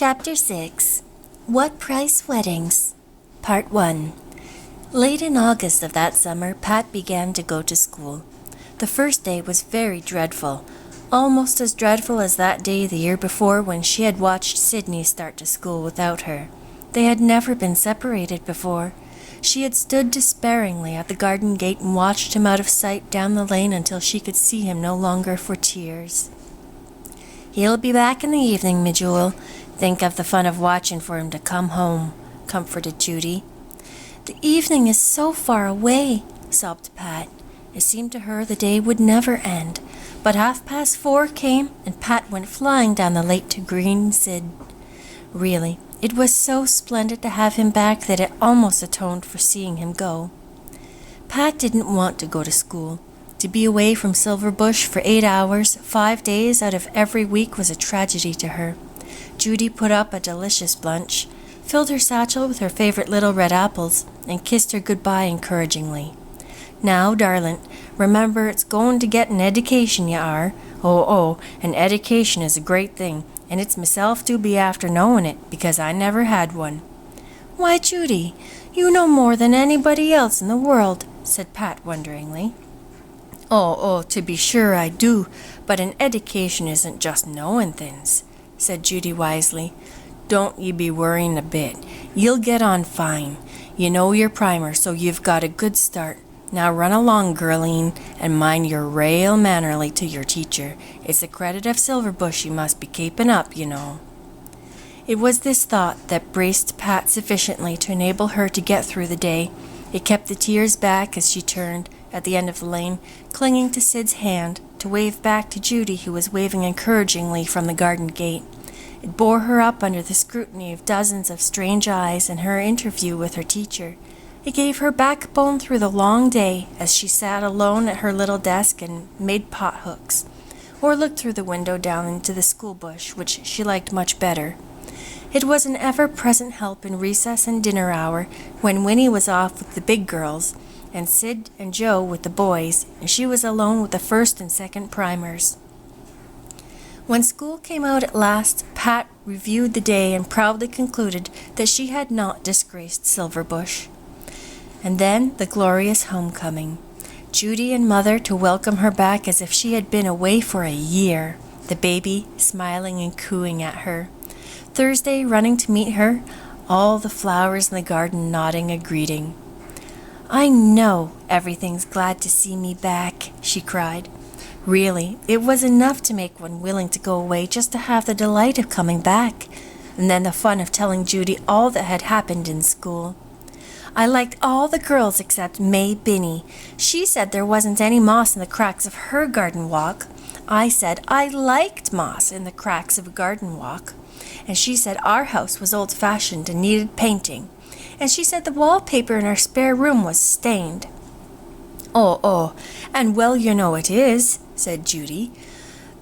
Chapter 6 What Price Weddings? Part 1. Late in August of that summer, Pat began to go to school. The first day was very dreadful, almost as dreadful as that day the year before when she had watched Sydney start to school without her. They had never been separated before. She had stood despairingly at the garden gate and watched him out of sight down the lane until she could see him no longer for tears. "He'll be back in the evening, me jewel. Think of the fun of watching for him to come home," comforted Judy. "The evening is so far away," sobbed Pat. It seemed to her the day would never end. But 4:30 came, and Pat went flying down the lake to Green Sid. Really, it was so splendid to have him back that it almost atoned for seeing him go. Pat didn't want to go to school. To be away from Silverbush for 8 hours, 5 days out of every week was a tragedy to her. Judy put up a delicious lunch, filled her satchel with her favorite little red apples, and kissed her goodbye encouragingly. "Now, darlint, remember it's going to get an edication ye are. Oh, an edication is a great thing, and it's myself do be after knowing it, because I never had one." "Why, Judy, you know more than anybody else in the world," said Pat wonderingly. Oh, to be sure I do, but an edication isn't just knowing things," said Judy wisely. "Don't ye be worrying a bit. You'll get on fine. You know your primer, so you've got a good start. Now run along, girleen, and mind you're rail mannerly to your teacher. It's the credit of Silverbush you must be keeping up, you know." It was this thought that braced Pat sufficiently to enable her to get through the day. It kept the tears back as she turned, at the end of the lane, clinging to Sid's hand, to wave back to Judy, who was waving encouragingly from the garden gate. It bore her up under the scrutiny of dozens of strange eyes and her interview with her teacher. It gave her backbone through the long day as she sat alone at her little desk and made pothooks, or looked through the window down into the school bush, which she liked much better. It was an ever-present help in recess and dinner hour, when Winnie was off with the big girls, and Sid and Joe with the boys, and she was alone with the first and second primers. When school came out at last, Pat reviewed the day and proudly concluded that she had not disgraced Silverbush. And then the glorious homecoming. Judy and Mother to welcome her back as if she had been away for a year, the baby smiling and cooing at her. Thursday running to meet her, all the flowers in the garden nodding a greeting. "I know everything's glad to see me back," she cried. Really, it was enough to make one willing to go away just to have the delight of coming back, and then the fun of telling Judy all that had happened in school. "I liked all the girls except May Binney. She said there wasn't any moss in the cracks of her garden walk. I said I liked moss in the cracks of a garden walk. And she said our house was old-fashioned and needed painting. And she said the wallpaper in our spare room was stained." Oh, and well you know it is," said Judy.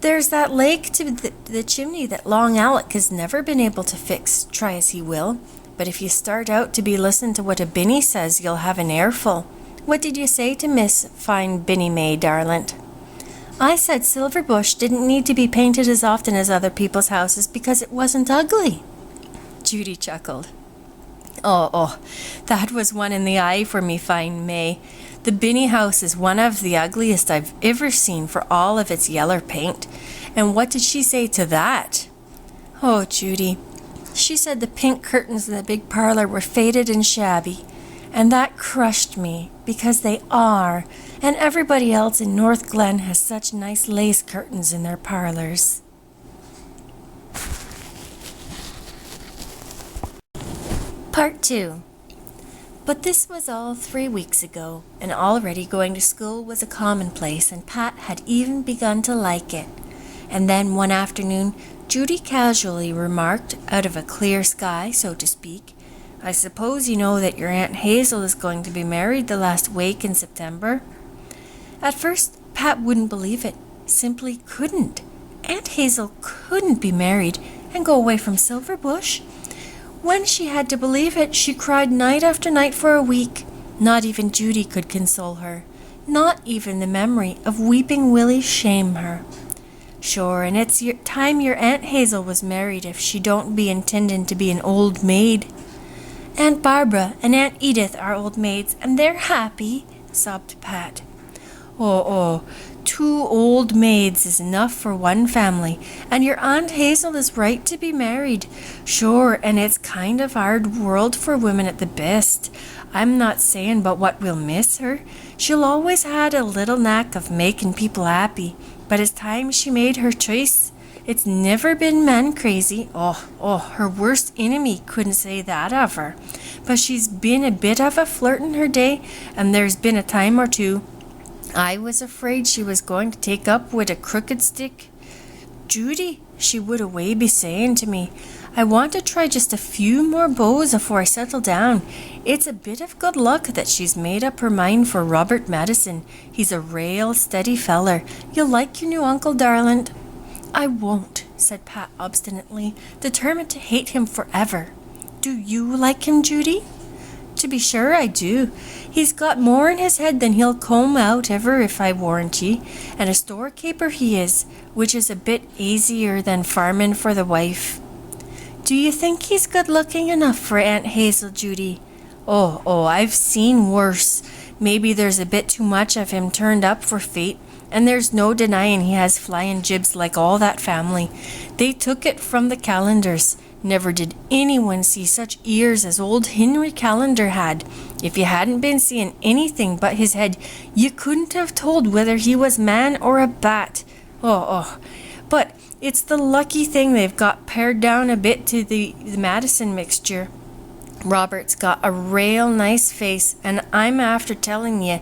"There's that lake to the chimney that Long Alec has never been able to fix, try as he will. But if you start out to be listening to what a Binny says, you'll have an airful. What did you say to Miss Fine Binny May, darlint?" "I said Silverbush didn't need to be painted as often as other people's houses because it wasn't ugly." Judy chuckled. Oh, that was one in the eye for me, Fine May. The Binny house is one of the ugliest I've ever seen for all of its yeller paint. And what did she say to that?" "Oh, Judy, she said the pink curtains in the big parlor were faded and shabby. And that crushed me, because they are, and everybody else in North Glen has such nice lace curtains in their parlors." Part 2. But this was all 3 weeks ago, and already going to school was a commonplace, and Pat had even begun to like it. And then one afternoon, Judy casually remarked, out of a clear sky, so to speak, "I suppose you know that your Aunt Hazel is going to be married the last week in September?" At first, Pat wouldn't believe it, simply couldn't. Aunt Hazel couldn't be married and go away from Silverbush. When she had to believe it, she cried night after night for a week. Not even Judy could console her. Not even the memory of Weeping Willie shame her. Sure, and it's your time your Aunt Hazel was married if she don't be intending to be an old maid. Aunt Barbara and Aunt Edith are old maids, and they're happy, sobbed Pat. Oh, 2 old maids is enough for one family, and your Aunt Hazel is right to be married. Sure, and it's kind of hard world for women at the best. I'm not saying but what we'll miss her. She'll always had a little knack of making people happy, but it's time she made her choice. It's never been man crazy. Her worst enemy couldn't say that of her. But she's been a bit of a flirt in her day, and there's been a time or two I was afraid she was going to take up with a crooked stick. Judy, she would away be saying to me, I want to try just a few more beaux afore I settle down. It's a bit of good luck that she's made up her mind for Robert Madison. He's a rail steady feller. You'll like your new uncle, darling. I won't, said Pat obstinately, determined to hate him forever. Do you like him, Judy? To be sure I do. He's got more in his head than he'll comb out ever, if I warrant ye, and a storekeeper he is, which is a bit easier than farming for the wife. Do you think he's good-looking enough for Aunt Hazel, Judy? Oh, I've seen worse. Maybe there's a bit too much of him turned up for fate, and there's no denying he has flying jibs like all that family. They took it from the calendars. Never did anyone see such ears as old Henry Callender had. If you hadn't been seeing anything but his head, you couldn't have told whether he was man or a bat. But it's the lucky thing they've got pared down a bit to the Madison mixture. Robert's got a rail nice face, and I'm after telling you,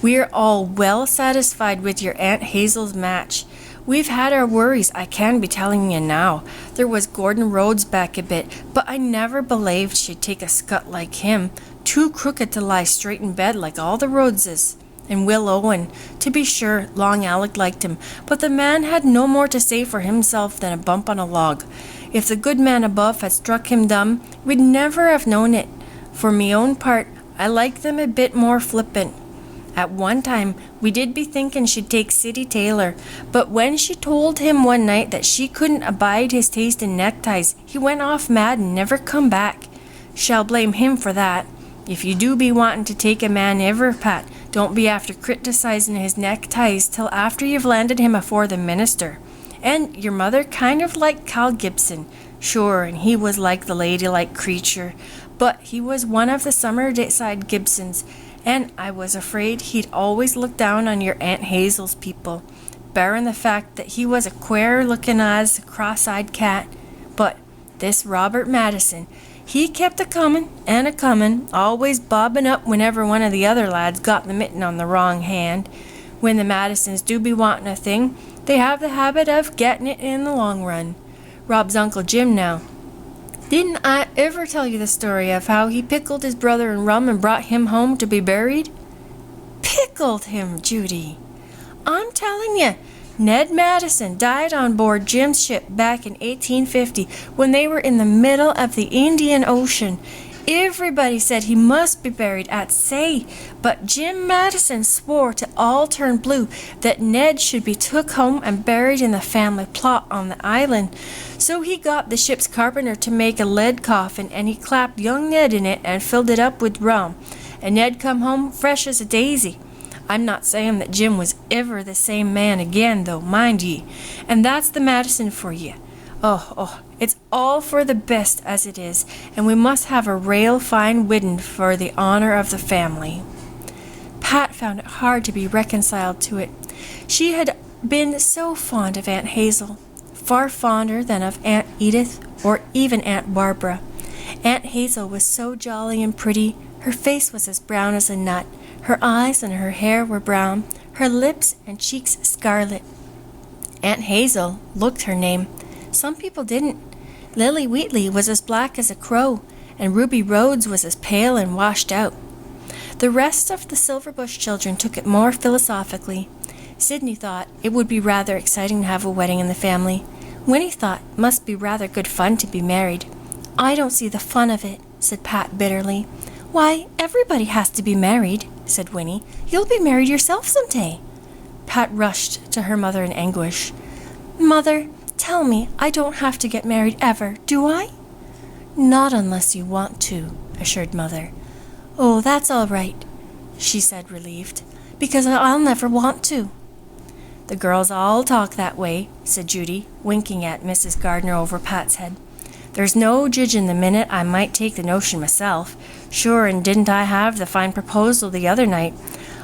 we're all well satisfied with your Aunt Hazel's match. We've had our worries, I can be telling you now. There was Gordon Rhodes back a bit, but I never believed she'd take a scut like him, too crooked to lie straight in bed like all the Rhodeses. And Will Owen, to be sure, Long Alec liked him, but the man had no more to say for himself than a bump on a log. If the good man above had struck him dumb, we'd never have known it. For me own part, I like them a bit more flippant. At one time, we did be thinking she'd take Siddy Taylor, but when she told him one night that she couldn't abide his taste in neckties, he went off mad and never come back. Shall blame him for that. If you do be wanting to take a man ever, Pat, don't be after criticizing his neckties till after you've landed him afore the minister. And your mother kind of liked Cal Gibson. Sure, and he was like the ladylike creature, but he was one of the Summerside Gibsons, and I was afraid he'd always look down on your Aunt Hazel's people, barring the fact that he was a queer-looking as cross-eyed cat. But this Robert Madison, he kept a-comin' and a-comin', always bobbing up whenever one of the other lads got the mitten on the wrong hand. When the Madisons do be wanting a thing, they have the habit of getting it in the long run. Rob's Uncle Jim now. Didn't I ever tell you the story of how he pickled his brother in rum and brought him home to be buried? Pickled him, Judy. I'm telling you, Ned Madison died on board Jim's ship back in 1850 when they were in the middle of the Indian Ocean. Everybody said he must be buried at sea, but Jim Madison swore to all turn blue that Ned should be took home and buried in the family plot on the island. So he got the ship's carpenter to make a lead coffin, and he clapped young Ned in it and filled it up with rum. And Ned come home fresh as a daisy. I'm not saying that Jim was ever the same man again, though, mind ye. And that's the Madison for ye. It's all for the best as it is, and we must have a rail fine wedding for the honour of the family. Pat found it hard to be reconciled to it. She had been so fond of Aunt Hazel, far fonder than of Aunt Edith or even Aunt Barbara. Aunt Hazel was so jolly and pretty. Her face was as brown as a nut. Her eyes and her hair were brown, her lips and cheeks scarlet. Aunt Hazel looked her name. Some people didn't. Lily Wheatley was as black as a crow, and Ruby Rhodes was as pale and washed out. The rest of the Silverbush children took it more philosophically. Sidney thought it would be rather exciting to have a wedding in the family. Winnie thought it must be rather good fun to be married. I don't see the fun of it, said Pat bitterly. Why, everybody has to be married, said Winnie. You'll be married yourself some day. Pat rushed to her mother in anguish. Mother, tell me I don't have to get married ever, do I? Not unless you want to, assured Mother. Oh, that's all right, she said, relieved, because I'll never want to. The girls all talk that way, said Judy, winking at Mrs. Gardner over Pat's head. There's no judging the minute I might take the notion myself. Sure, and didn't I have the fine proposal the other night?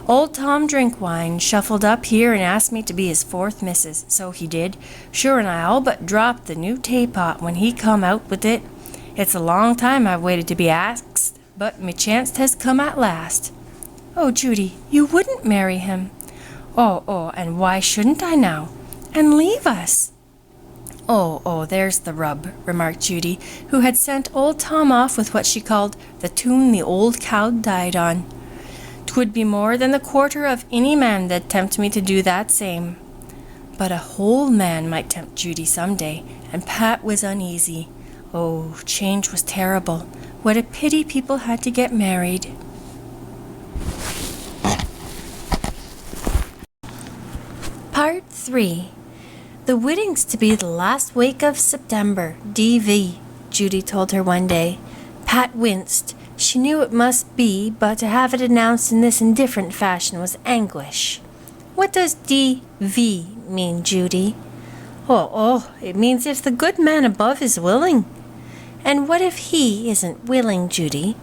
Old Tom Drinkwine shuffled up here and asked me to be his fourth missus, so he did. Sure, and I all but dropped the new teapot when he come out with it. It's a long time I've waited to be asked, but me chance has come at last. Oh, Judy, you wouldn't marry him. Oh, and why shouldn't I now? And leave us? Oh, there's the rub, remarked Judy, who had sent old Tom off with what she called the tune the old cow died on. 'Twould be more than the quarter of any man that'd tempt me to do that same. But a whole man might tempt Judy some day, and Pat was uneasy. Oh, change was terrible. What a pity people had to get married. Part 3. The wedding's to be the last week of September, D.V., Judy told her one day. Pat winced. She knew it must be, but to have it announced in this indifferent fashion was anguish. What does D.V. mean, Judy? Oh, it means if the good man above is willing. And what if he isn't willing, Judy?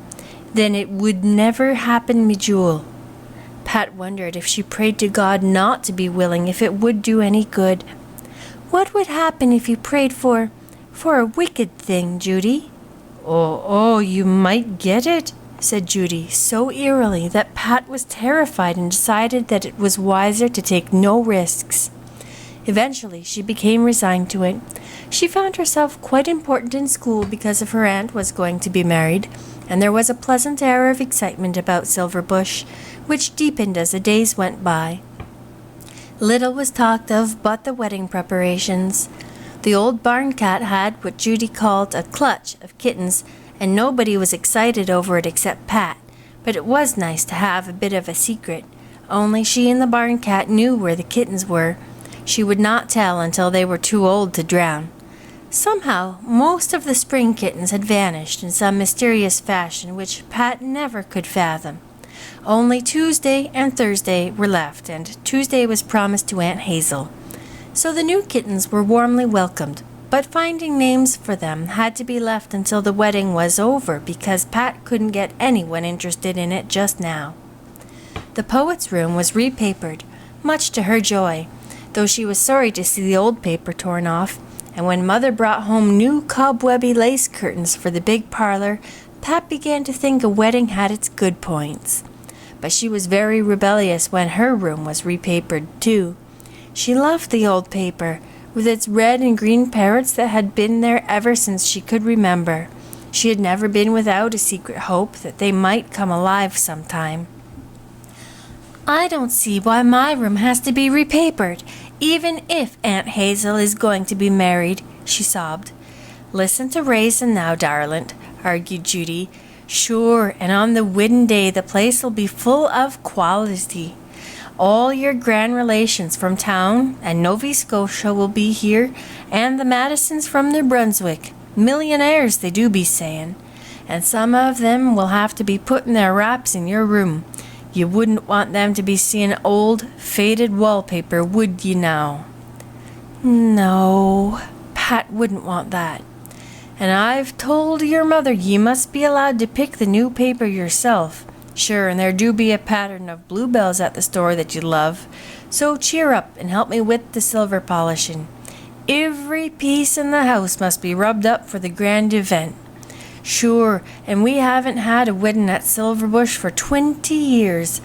Then it would never happen, me jewel. Pat wondered if she prayed to God not to be willing, if it would do any good. What would happen if you prayed for a wicked thing, Judy? Oh, you might get it, said Judy, so eerily that Pat was terrified and decided that it was wiser to take no risks. Eventually, she became resigned to it. She found herself quite important in school because of her aunt was going to be married, and there was a pleasant air of excitement about Silverbush, which deepened as the days went by. Little was talked of but the wedding preparations. The old barn cat had what Judy called a clutch of kittens, and nobody was excited over it except Pat, but it was nice to have a bit of a secret. Only she and the barn cat knew where the kittens were. She would not tell until they were too old to drown. Somehow, most of the spring kittens had vanished in some mysterious fashion which Pat never could fathom. Only Tuesday and Thursday were left, and Tuesday was promised to Aunt Hazel. So the new kittens were warmly welcomed, but finding names for them had to be left until the wedding was over because Pat couldn't get anyone interested in it just now. The poet's room was repapered, much to her joy, though she was sorry to see the old paper torn off, and when Mother brought home new cobwebby lace curtains for the big parlor, Pat began to think a wedding had its good points. But she was very rebellious when her room was repapered too. She loved the old paper, with its red and green parrots that had been there ever since she could remember. She had never been without a secret hope that they might come alive sometime. I don't see why my room has to be repapered, even if Aunt Hazel is going to be married, she sobbed. Listen to Raisin now, darlint, argued Judy. Sure, and on the wedding day the place'll be full of quality. All your grand relations from town and Nova Scotia will be here, and the Madisons from New Brunswick. Millionaires, they do be saying. And some of them will have to be putting their wraps in your room. You wouldn't want them to be seeing old, faded wallpaper, would ye now? No, Pat wouldn't want that. And I've told your mother ye must be allowed to pick the new paper yourself. Sure, and there do be a pattern of bluebells at the store that you love. So cheer up and help me with the silver polishing. Every piece in the house must be rubbed up for the grand event. Sure, and we haven't had a wedding at Silverbush for 20 years.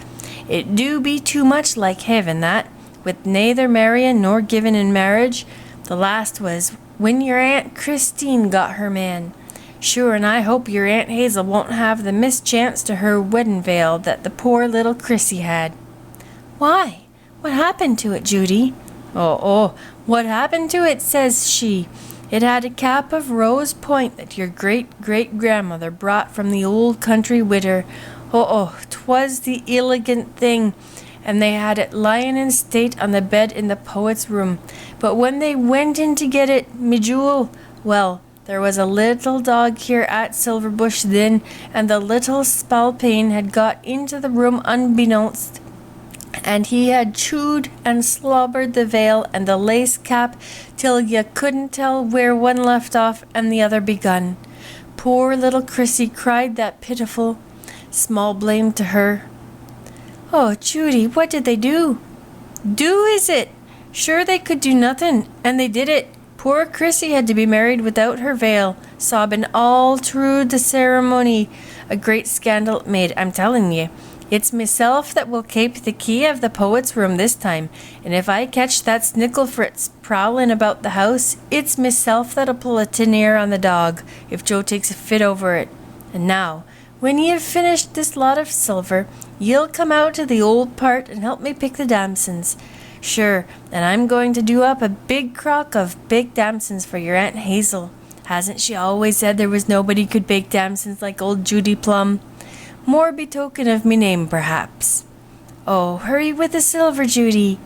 It do be too much like heaven, that, with neither marrying nor giving in marriage. The last was when your Aunt Christine got her man. Sure, and I hope your Aunt Hazel won't have the mischance to her wedding veil that the poor little Chrissy had. Why? What happened to it, Judy? Oh, what happened to it, says she. It had a cap of rose point that your great-great-grandmother brought from the old country wid her. 'Twas the elegant thing, and they had it lying in state on the bed in the poet's room. But when they went in to get it, me jewel, well, there was a little dog here at Silverbush then, and the little spalpeen had got into the room unbeknownst, and he had chewed and slobbered the veil and the lace cap till you couldn't tell where one left off and the other begun. Poor little Chrissy cried that pitiful. Small blame to her. Oh, Judy, what did they do? Do, is it? Sure they could do nothing, and they did it. Poor Chrissy had to be married without her veil, sobbing all through the ceremony. A great scandal made, I'm telling ye. It's myself that will kape the key of the poet's room this time, and if I catch that Snicklefritz prowling about the house, it's myself that'll pull a tin ear on the dog, if Joe takes a fit over it. And now, when ye have finished this lot of silver, ye'll come out to the old part and help me pick the damsons. Sure, and I'm going to do up a big crock of baked damsons for your Aunt Hazel. Hasn't she always said there was nobody could bake damsons like old Judy Plum? More betoken of me name, perhaps. Oh, hurry with the silver, Judy.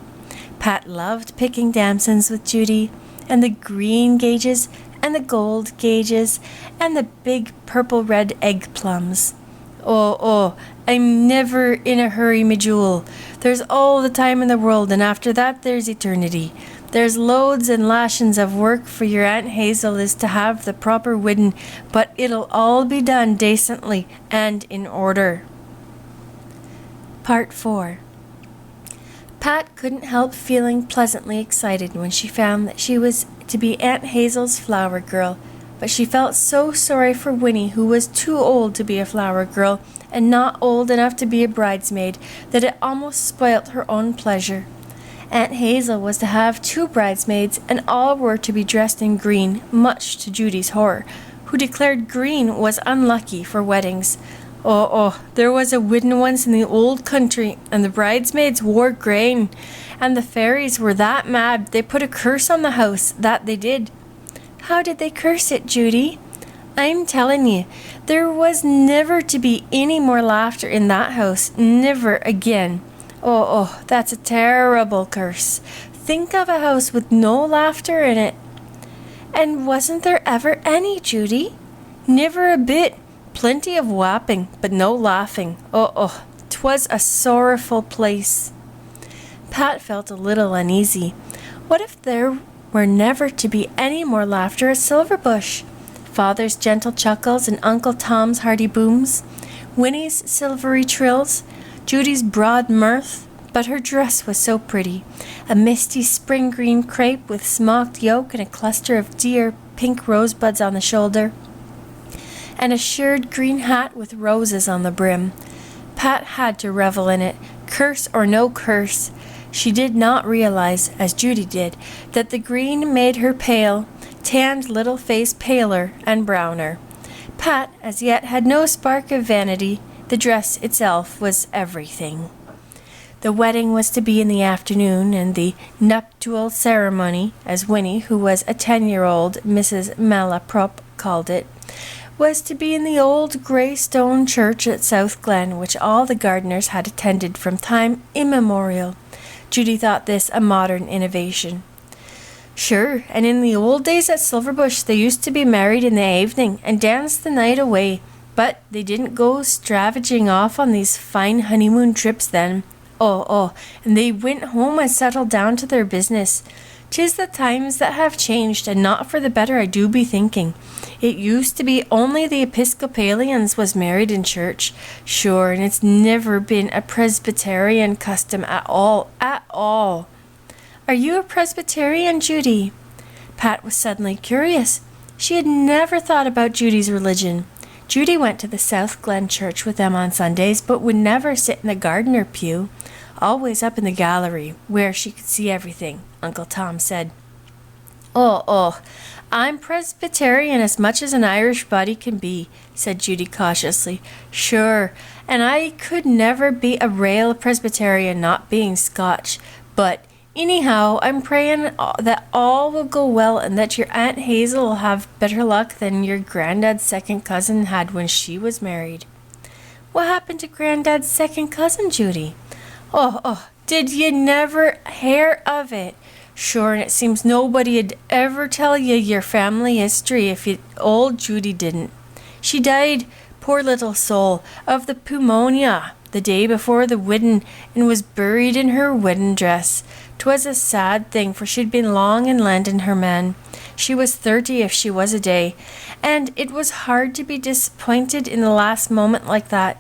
Pat loved picking damsons with Judy, and the green gauges, and the gold gauges, and the big purple-red egg plums. Oh, I'm never in a hurry, me jewel. There's all the time in the world, and after that there's eternity. There's loads and lashins of work for your Aunt Hazel is to have the proper wedding, but it'll all be done decently and in order. Part 4. Pat couldn't help feeling pleasantly excited when she found that she was to be Aunt Hazel's flower girl, but she felt so sorry for Winnie, who was too old to be a flower girl and not old enough to be a bridesmaid, that it almost spoilt her own pleasure. Aunt Hazel was to have 2 bridesmaids, and all were to be dressed in green, much to Judy's horror, who declared green was unlucky for weddings. There was a wedding once in the old country, and the bridesmaids wore green, and the fairies were that mad they put a curse on the house, that they did. How did they curse it, Judy? I'm telling you, there was never to be any more laughter in that house, never again. That's a terrible curse. Think of a house with no laughter in it. And wasn't there ever any, Judy? Never a bit. Plenty of whopping, but no laughing. 'Twas a sorrowful place. Pat felt a little uneasy. What if there were never to be any more laughter at Silverbush? Father's gentle chuckles and Uncle Tom's hearty booms, Winnie's silvery trills, Judy's broad mirth, but her dress was so pretty, a misty spring green crepe with smocked yoke and a cluster of dear pink rosebuds on the shoulder, and a shirred green hat with roses on the brim. Pat had to revel in it, curse or no curse. She did not realize, as Judy did, that the green made her pale, tanned little face paler and browner. Pat, as yet, had no spark of vanity. The dress itself was everything. The wedding was to be in the afternoon, and the nuptial ceremony, as Winnie, who was a 10-year-old Mrs. Malaprop, called it, was to be in the old grey stone church at South Glen, which all the Gardiners had attended from time immemorial. Judy thought this a modern innovation. Sure, and in the old days at Silverbush they used to be married in the evening and dance the night away, but they didn't go stravaging off on these fine honeymoon trips then. And they went home and settled down to their business. 'Tis the times that have changed, and not for the better, I do be thinking. It used to be only the Episcopalians was married in church. Sure, and it's never been a Presbyterian custom at all. Are you a Presbyterian, Judy? Pat was suddenly curious. She had never thought about Judy's religion. Judy went to the South Glen church with them on Sundays, but would never sit in the Gardiner pew. Always up in the gallery, where she could see everything, Uncle Tom said. I'm Presbyterian as much as an Irish body can be, said Judy cautiously. Sure, and I could never be a rail Presbyterian, not being Scotch, but anyhow, I'm praying that all will go well and that your Aunt Hazel will have better luck than your granddad's second cousin had when she was married. What happened to granddad's second cousin, Judy? Did you never hear of it? Sure, and it seems nobody'd ever tell you your family history if old Judy didn't. She died, poor little soul, of the pneumonia the day before the wedding, and was buried in her wedding dress. 'Twas a sad thing, for she'd been long in lending her man. She was 30 if she was a day, and it was hard to be disappointed in the last moment like that.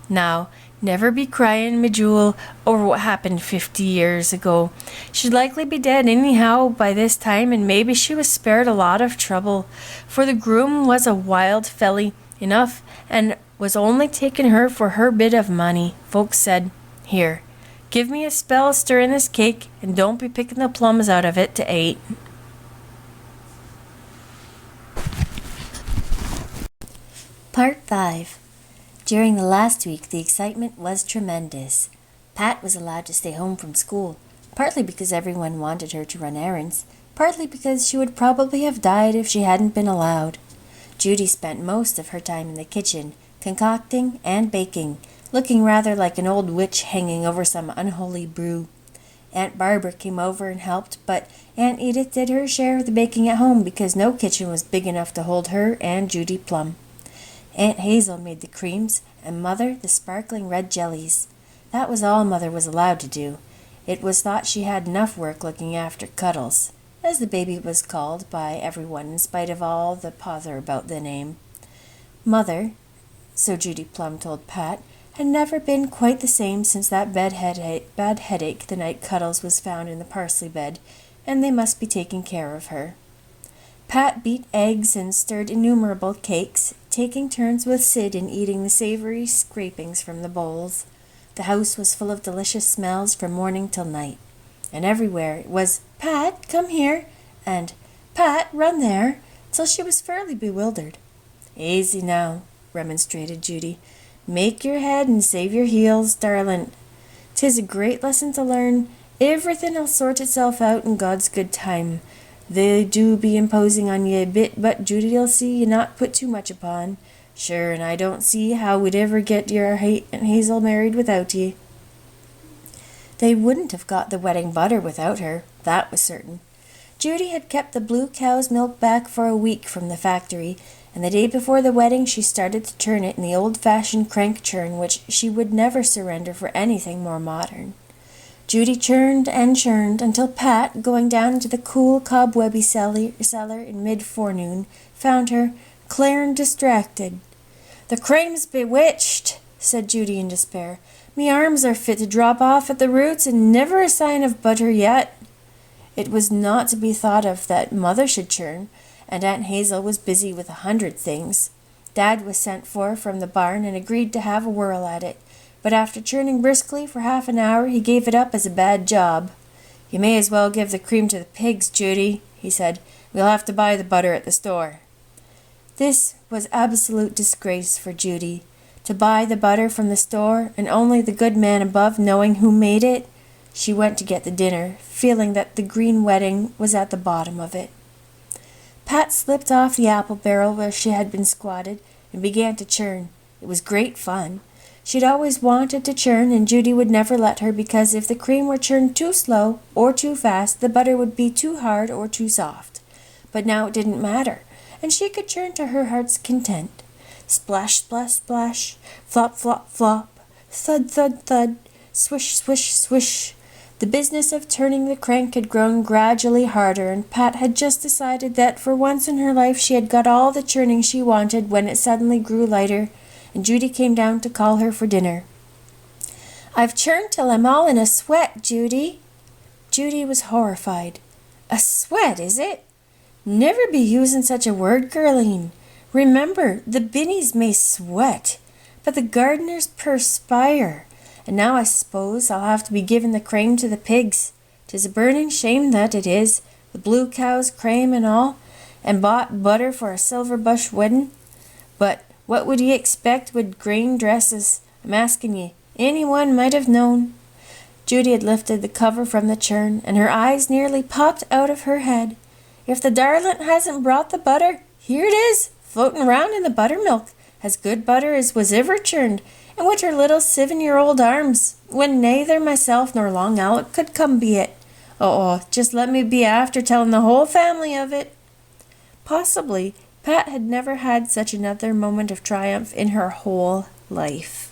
Now, never be crying, me jewel, over what happened 50 years ago. She'd likely be dead anyhow by this time, and maybe she was spared a lot of trouble, for the groom was a wild felly enough, and was only taking her for her bit of money. Folks said, "Here, give me a spell stirring this cake, and don't be picking the plums out of it to ate." Part 5. During the last week, the excitement was tremendous. Pat was allowed to stay home from school, partly because everyone wanted her to run errands, partly because she would probably have died if she hadn't been allowed. Judy spent most of her time in the kitchen, concocting and baking, looking rather like an old witch hanging over some unholy brew. Aunt Barbara came over and helped, but Aunt Edith did her share of the baking at home because no kitchen was big enough to hold her and Judy Plum. Aunt Hazel made the creams, and Mother the sparkling red jellies. That was all Mother was allowed to do. It was thought she had enough work looking after Cuddles, as the baby was called by everyone in spite of all the pother about the name. Mother, so Judy Plum told Pat, had never been quite the same since that bad headache the night Cuddles was found in the parsley bed, and they must be taking care of her. Pat beat eggs and stirred innumerable cakes, taking turns with Sid in eating the savory scrapings from the bowls. The house was full of delicious smells from morning till night, and everywhere it was, "Pat, come here," and "Pat, run there," till she was fairly bewildered. "Easy now," remonstrated Judy. "Make your head and save your heels, darlin'. 'Tis a great lesson to learn. Everything'll sort itself out in God's good time. They do be imposing on ye a bit, but Judy'll see ye not put too much upon. Sure, and I don't see how we'd ever get your Aunt Hazel married without ye." They wouldn't have got the wedding butter without her, that was certain. Judy had kept the blue cow's milk back for a week from the factory, and the day before the wedding she started to churn it in the old-fashioned crank churn, which she would never surrender for anything more modern. Judy churned and churned until Pat, going down into the cool, cobwebby cellar in mid-forenoon, found her, clear and distracted. "The cream's bewitched," said Judy in despair. "Me arms are fit to drop off at the roots, and never a sign of butter yet." It was not to be thought of that Mother should churn, and Aunt Hazel was busy with 100 things. Dad was sent for from the barn and agreed to have a whirl at it, but after churning briskly for half an hour he gave it up as a bad job. "You may as well give the cream to the pigs, Judy," he said. "We'll have to buy the butter at the store." This was absolute disgrace for Judy. To buy the butter from the store, and only the good man above knowing who made it. She went to get the dinner, feeling that the green wedding was at the bottom of it. Pat slipped off the apple barrel where she had been squatted, and began to churn. It was great fun. She'd always wanted to churn, and Judy would never let her, because if the cream were churned too slow or too fast, the butter would be too hard or too soft. But now it didn't matter, and she could churn to her heart's content. Splash, splash, splash, flop, flop, flop, thud, thud, thud, swish, swish, swish. The business of turning the crank had grown gradually harder, and Pat had just decided that for once in her life she had got all the churning she wanted when it suddenly grew lighter, and Judy came down to call her for dinner. "I've churned till I'm all in a sweat, Judy." Judy was horrified. "A sweat, is it? Never be using such a word, girleen. Remember, the binnies may sweat, but the gardeners perspire. And now I suppose I'll have to be giving the cream to the pigs. 'Tis a burning shame that it is, the blue cow's cream and all, and bought butter for a silver bush wedding. But what would ye expect wid green dresses? I'm asking ye. Anyone might have known." Judy had lifted the cover from the churn, and her eyes nearly popped out of her head. "If the darlint hasn't brought the butter, here it is, floating round in the buttermilk, as good butter as was ever churned, and wid her little 7-year-old arms, when neither myself nor Long Alec could come be it. Oh, just let me be after telling the whole family of it. Possibly, Pat had never had such another moment of triumph in her whole life.